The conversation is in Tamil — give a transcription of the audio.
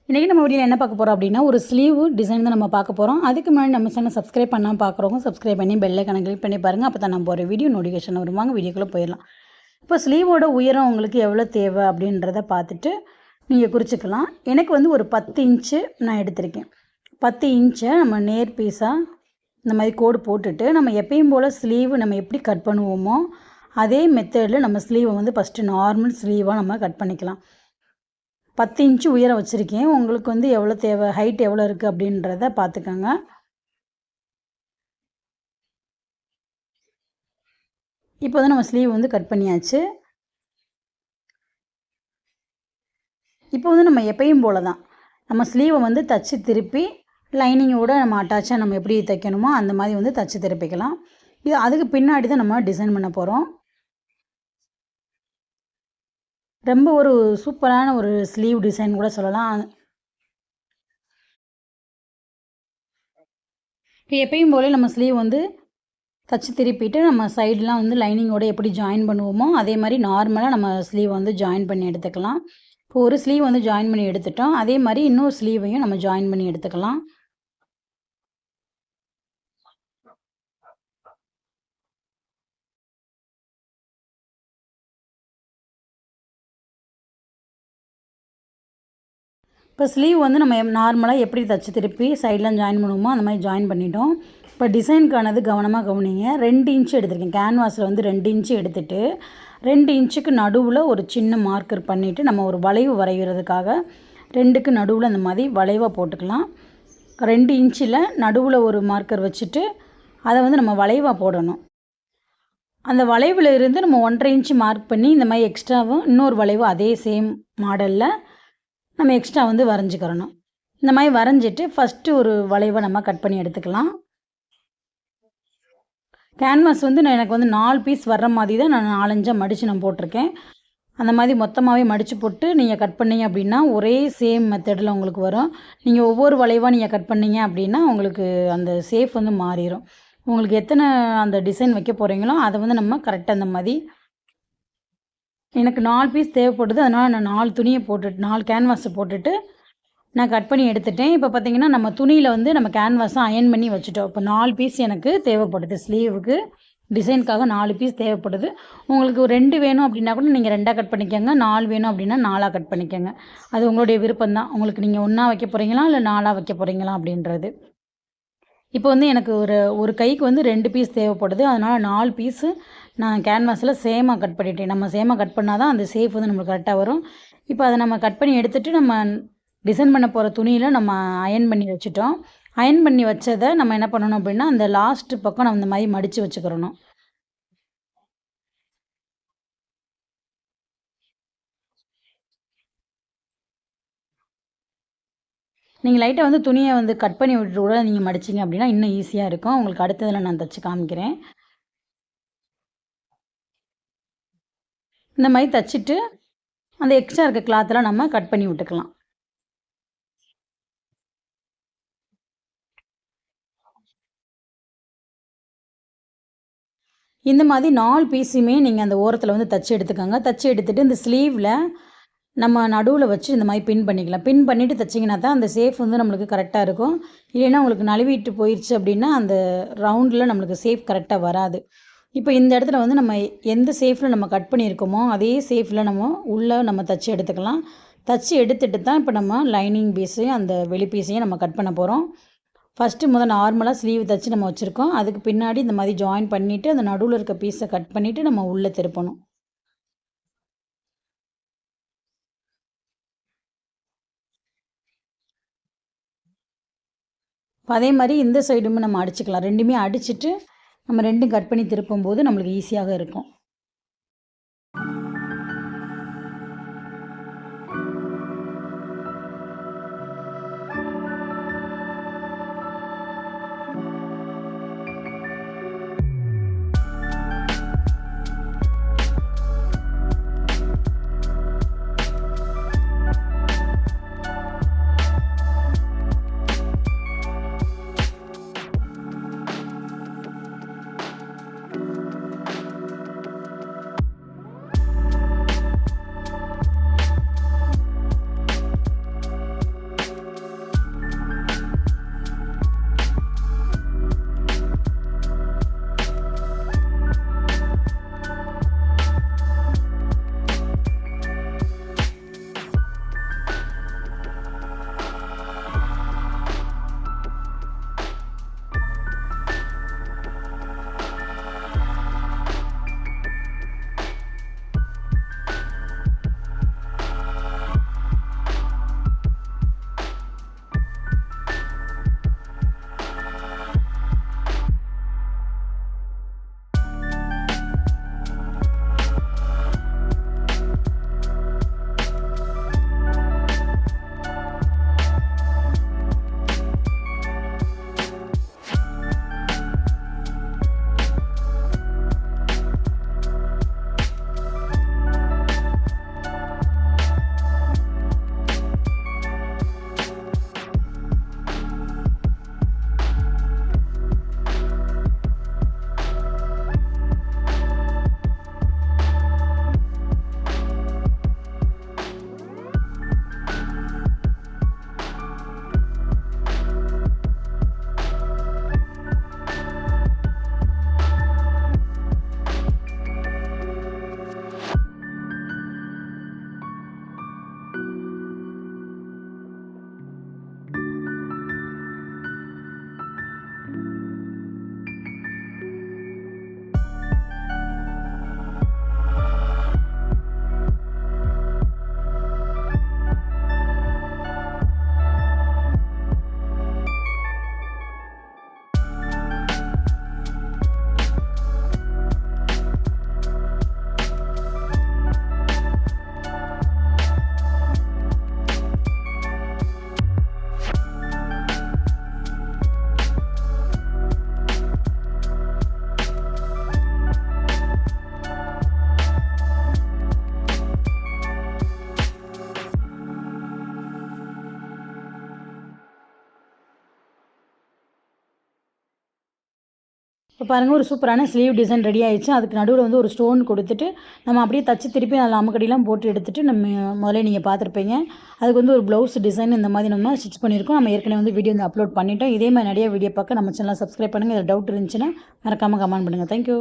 இன்றைக்கி நம்ம வீடியோவில் என்ன பார்க்க போகிறோம் அப்படின்னா ஒரு ஸ்லீவ் டிசைன் தான் நம்ம பார்க்க போகிறோம். அதுக்கு முன்னாடி நம்ம சேனல் சப்ஸ்கிரைப் பண்ணாமல் பார்க்குறவங்க சப்ஸ்கிரைப் பண்ணி பெல் ஐகானை கிளிக் பண்ணி பாருங்கள். அப்போ தான் நம்ம ஒரு வீடியோ நோட்டிஃபிகேஷன் வருவாங்க. வீடியோக்குள்ளே போயிடலாம். இப்போ ஸ்லீவோட உயரம் உங்களுக்கு எவ்வளோ தேவை அப்படின்றத பார்த்துட்டு நீங்கள் குறிச்சிக்கலாம். எனக்கு வந்து ஒரு 10 இன்ச்சு நான் எடுத்திருக்கேன். 10 இன்ச்சை நம்ம நேர் பீஸாக இந்த மாதிரி கோடு போட்டுட்டு நம்ம எப்பயும் போல் ஸ்லீவ் நம்ம எப்படி கட் பண்ணுவோமோ அதே மெத்தடில் நம்ம ஸ்லீவை வந்து ஃபஸ்ட்டு நார்மல் ஸ்லீவாக நம்ம கட் பண்ணிக்கலாம். 10 இன்ச்சு உயரம் வச்சுருக்கேன். உங்களுக்கு வந்து எவ்வளோ தேவை, ஹைட் எவ்வளோ இருக்குது அப்படின்றத பார்த்துக்கோங்க. இப்போ வந்து நம்ம ஸ்லீவ் வந்து கட் பண்ணியாச்சு. இப்போ வந்து நம்ம எப்பயும் போல தான் நம்ம ஸ்லீவை வந்து தச்சு திருப்பி லைனிங்கோடு நம்ம அட்டாச்சாக நம்ம எப்படி தைக்கணுமோ அந்த மாதிரி வந்து தச்சு திருப்பிக்கலாம். இது அதுக்கு பின்னாடி தான் நம்ம டிசைன் பண்ண போகிறோம். ரொம்ப ஒரு சூப்பரான ஒரு ஸ்லீவ் டிசைன் கூட சொல்லலாம். இப்போ எப்பயும் போல நம்ம ஸ்லீவ் வந்து தச்சு திருப்பிட்டு நம்ம சைடெலாம் வந்து லைனிங்கோடு எப்படி ஜாயின் பண்ணுவோமோ அதே மாதிரி நார்மலாக நம்ம ஸ்லீவ் வந்து ஜாயின் பண்ணி எடுத்துக்கலாம். இப்போ ஒரு ஸ்லீவ் வந்து ஜாயின் பண்ணி எடுத்துட்டோம். அதே மாதிரி இன்னொரு ஸ்லீவையும் நம்ம ஜாயின் பண்ணி எடுத்துக்கலாம். இப்போ ஸ்லீவ் வந்து நம்ம நார்மலாக எப்படி தச்சு திருப்பி சைடெலாம் ஜாயின் பண்ணுவோமோ அந்த மாதிரி ஜாயின் பண்ணிட்டோம். இப்போ டிசைனுக்கானது கவனமாக கவனிங்க. 2 இன்ச்சு எடுத்திருக்கேன். கேன்வாஸில் வந்து 2 இன்ச்சு எடுத்துகிட்டு 2 இன்ச்சுக்கு நடுவில் ஒரு சின்ன மார்க்கர் பண்ணிவிட்டு நம்ம ஒரு வளைவு வரைகிறதுக்காக 2க்கு நடுவில் அந்த மாதிரி வளைவாக போட்டுக்கலாம். 2 இன்ச்சில் நடுவில் ஒரு மார்க்கர் வச்சுட்டு அதை வந்து நம்ம வளைவாக போடணும். அந்த வளைவில் இருந்து நம்ம 1.5 இன்ச்சு மார்க் பண்ணி இந்த மாதிரி எக்ஸ்ட்ராவும் இன்னொரு வளைவு அதே சேம் மாடலில் நம்ம எக்ஸ்ட்ரா வந்து வரைஞ்சிக்கிறணும். இந்த மாதிரி வரைஞ்சிட்டு ஃபஸ்ட்டு ஒரு வளைவை நம்ம கட் பண்ணி எடுத்துக்கலாம். கேன்வாஸ் வந்து எனக்கு வந்து 4 பீஸ் வர்ற மாதிரி தான் நான் 4-5 மடித்து நான் போட்டிருக்கேன். அந்த மாதிரி மொத்தமாகவே மடித்து போட்டு நீங்கள் கட் பண்ணிங்க அப்படின்னா ஒரே சேம் மெத்தடில் உங்களுக்கு வரும். நீங்கள் ஒவ்வொரு வளைவாக நீங்கள் கட் பண்ணிங்க அப்படின்னா உங்களுக்கு அந்த ஷேப் வந்து மாறிடும். உங்களுக்கு எத்தனை அந்த டிசைன் வைக்க போகிறீங்களோ அதை வந்து நம்ம கரெக்டாக அந்த மாதிரி எனக்கு 4 பீஸ் தேவைப்படுது. அதனால் நான் 4 துணியை போட்டுட்டு 4 கேன்வாஸை போட்டுட்டு நான் கட் பண்ணி எடுத்துட்டேன். இப்போ பார்த்திங்கன்னா நம்ம துணியில் வந்து நம்ம கேன்வாஸை அயன் பண்ணி வச்சுட்டோம். இப்போ 4 பீஸ் எனக்கு தேவைப்படுது. ஸ்லீவுக்கு டிசைனுக்காக 4 பீஸ் தேவைப்படுது. உங்களுக்கு 2 வேணும் அப்படின்னா கூட நீங்கள் 2ஆக கட் பண்ணிக்கோங்க. 4 வேணும் அப்படின்னா 4ஆக கட் பண்ணிக்கோங்க. அது உங்களுடைய விருப்பம் தான். உங்களுக்கு நீங்கள் 1ஆ வைக்க போகிறீங்களா இல்லை 4ஆக வைக்க போகிறீங்களா அப்படின்றது. இப்போ வந்து எனக்கு ஒரு கைக்கு வந்து 2 பீஸ் தேவைப்படுது. அதனால் 4 பீஸு நான் கேன்வாஸில் சேமாக கட் பண்ணிட்டேன். நம்ம சேமாக கட் பண்ணால் தான் அந்த ஷேப் வந்து நம்மளுக்கு கரெக்டாக வரும். இப்போ அதை நம்ம கட் பண்ணி எடுத்துகிட்டு நம்ம டிசைன் பண்ண போகிற துணியில் நம்ம அயன் பண்ணி வச்சுட்டோம். அயன் பண்ணி வச்சதை நம்ம என்ன பண்ணணும் அப்படின்னா அந்த லாஸ்ட்டு பக்கம் நம்ம இந்த மாதிரி மடித்து வச்சுக்கிறணும். நீங்கள் லைட்டாக வந்து துணியை வந்து கட் பண்ணி விட்டுட்டு கூட நீங்கள் மடிச்சிங்க அப்படின்னா இன்னும் ஈஸியாக இருக்கும். உங்களுக்கு அடுத்ததில் நான் தச்சு காமிக்கிறேன். இந்த மாதிரி தச்சுட்டு அந்த எக்ஸ்ட்ரா இருக்க கிளாத்தெல்லாம் நம்ம கட் பண்ணி விட்டுக்கலாம். இந்த மாதிரி 4 பீஸுமே நீங்கள் அந்த ஓரத்தில் வந்து தச்சு எடுத்துக்கோங்க. தச்சு எடுத்துகிட்டு இந்த ஸ்லீவில் நம்ம நடுவில் வச்சு இந்த மாதிரி பின் பண்ணிக்கலாம். பின் பண்ணிவிட்டு தைச்சிங்கன்னா தான் அந்த ஷேப் வந்து நம்மளுக்கு கரெக்டாக இருக்கும். இல்லைன்னா உங்களுக்கு நழுவிட்டு போயிடுச்சு அப்படின்னா அந்த ரவுண்டில் நம்மளுக்கு ஷேப் கரெக்டாக வராது. இப்போ இந்த இடத்துல வந்து நம்ம எந்த ஷேப்பில் நம்ம கட் பண்ணியிருக்கோமோ அதே ஷேப்பில் நம்ம உள்ளே நம்ம தச்சு எடுத்துக்கலாம். தச்சு எடுத்துகிட்டு தான் இப்போ நம்ம லைனிங் பீஸையும் அந்த வெளி பீஸையும் நம்ம கட் பண்ண போகிறோம். ஃபஸ்ட்டு நார்மலாக ஸ்லீவ் தச்சு நம்ம வச்சுருக்கோம். அதுக்கு பின்னாடி இந்த மாதிரி ஜாயின் பண்ணிவிட்டு அந்த நடுவில் இருக்க பீஸை கட் பண்ணிவிட்டு நம்ம உள்ளே திருப்பணும். அதே மாதிரி இந்த சைடுமே நம்ம அடிச்சுக்கலாம். 2மே அடிச்சுட்டு நம்ம 2ம் கட் பண்ணி திருப்பும்போது நம்மளுக்கு ஈஸியாக இருக்கும். இப்போ பாருங்கள் ஒரு சூப்பரான ஸ்லீவ் டிசைன் ரெடி ஆயிடுச்சு. அதுக்கு நடுவில் வந்து ஒரு ஸ்டோன் கொடுத்துட்டு நம்ம அப்படியே தச்சு திருப்பி அதில் அமுக்கடிலாம் போட்டு எடுத்துகிட்டு நம்ம முதல்ல நீங்கள் பார்த்துருப்பீங்க. அதுக்கு வந்து ஒரு ப்ளவுஸ் டிசைன் இந்த மாதிரி நம்ம ஸ்டிச் பண்ணியிருக்கோம். நம்ம ஏற்கனவே வந்து வீடியோ வந்து அப்லோட் பண்ணிட்டோம். இதே மாதிரி நிறைய வீடியோ பார்க்க நம்ம சேனலை சப்ஸ்கிரைப் பண்ணுங்கள். இதில் டவுட் இருந்துச்சுன்னா மறக்காமல் கமெண்ட் பண்ணுங்கள். தேங்க்யூ.